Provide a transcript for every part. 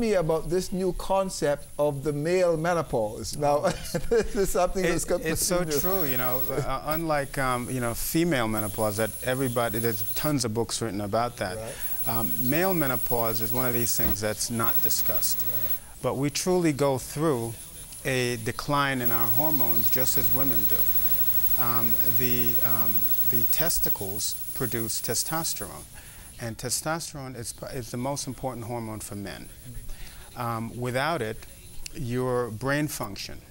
me about this new concept of the male menopause. Now, this is something that's it's so true. You know, unlike you know, female menopause, that there's tons of books written about that. Right. Male menopause is one of these things that's not discussed. Right. But we truly go through a decline in our hormones just as women do. The testicles produce testosterone, and testosterone is the most important hormone for men. Without it, your brain function,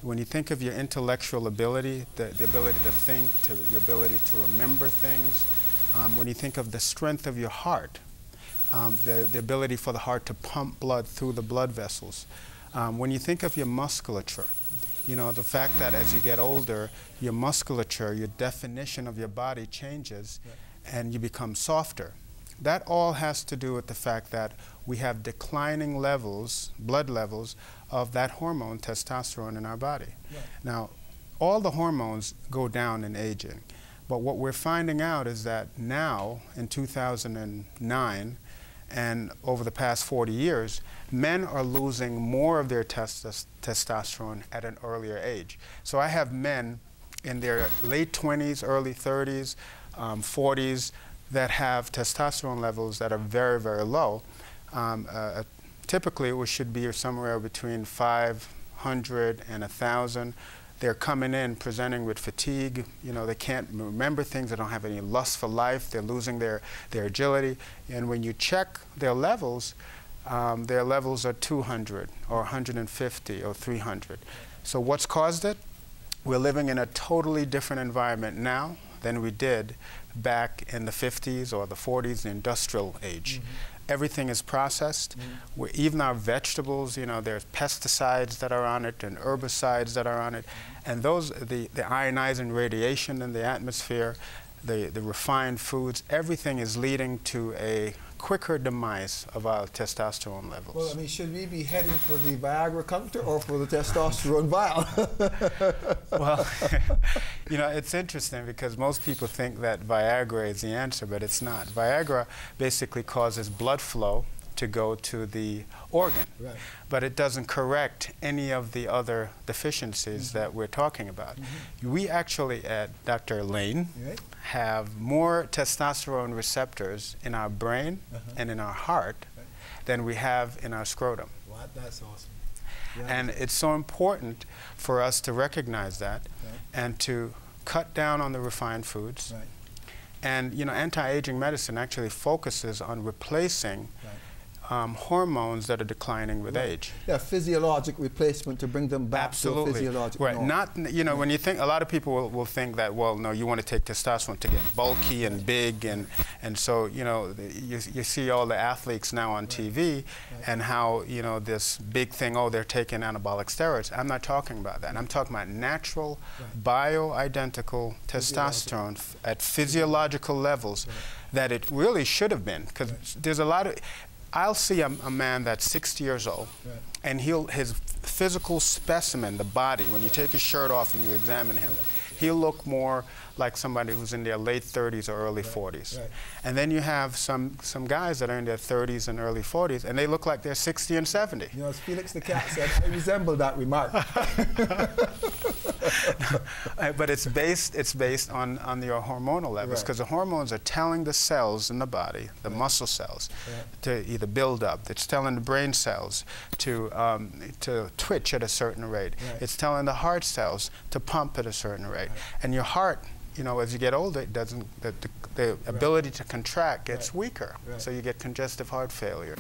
when you think of your intellectual ability, the ability to think, your ability to remember things, when you think of the strength of your heart, the ability for the heart to pump blood through the blood vessels, when you think of your musculature, you know, the fact that as you get older, your musculature, your definition of your body changes, and you become softer. That all has to do with the fact that we have declining levels, blood levels, of that hormone, testosterone, in our body. Right. Now, all the hormones go down in aging, but what we're finding out is that now, in 2009, and over the past 40 years, men are losing more of their testosterone at an earlier age. So I have men in their late 20s, early 30s, 40s that have testosterone levels that are very, very low. Typically, it should be somewhere between 500 and 1,000. They're coming in presenting with fatigue. You know, they can't remember things. They don't have any lust for life. They're losing their agility. And when you check their levels are 200 or 150 or 300. So what's caused it? We're living in a totally different environment now than we did back in the 50s or the 40s, the industrial age. Mm-hmm. Everything is processed. Mm-hmm. Even our vegetables, you know, there's pesticides that are on it and herbicides that are on it. And those, the ionizing radiation in the atmosphere, the refined foods, everything is leading to a quicker demise of our testosterone levels. Well, I mean, should we be heading for the Viagra counter or for the testosterone vial? Well, you know, it's interesting because most people think that Viagra is the answer, but it's not. Viagra basically causes blood flow to go to the organ, right, but it doesn't correct any of the other deficiencies that we're talking about. We actually at Dr. Layne have more testosterone receptors in our brain and in our heart than we have in our scrotum. Wow, that's awesome. Yeah. And it's so important for us to recognize that and to cut down on the refined foods. Right. And you know, anti-aging medicine actually focuses on replacing hormones that are declining with age. Yeah, physiologic replacement to bring them back to a physiological norm. Not, you know, when you think, a lot of people will think that, well, no, you want to take testosterone to get bulky and big, and so, you know, you see all the athletes now on TV and how, you know, this big thing, oh, they're taking anabolic steroids. I'm not talking about that. I'm talking about natural, bioidentical testosterone at physiological levels that it really should have been, because there's a lot of, I'll see a man that's 60 years old, and his physical specimen, the body, when you take his shirt off and you examine him, he'll look more like somebody who's in their late 30s or early 40s. And then you have some guys that are in their 30s and early 40s, and they look like they're 60 and 70. You know, as Felix the Cat said, I resemble that remark. But it's based on your hormonal levels, because the hormones are telling the cells in the body, the muscle cells, to either build up. It's telling the brain cells to twitch at a certain rate. It's telling the heart cells to pump at a certain rate. And your heart, you know, as you get older, it doesn't, the ability to contract gets weaker. So you get congestive heart failure.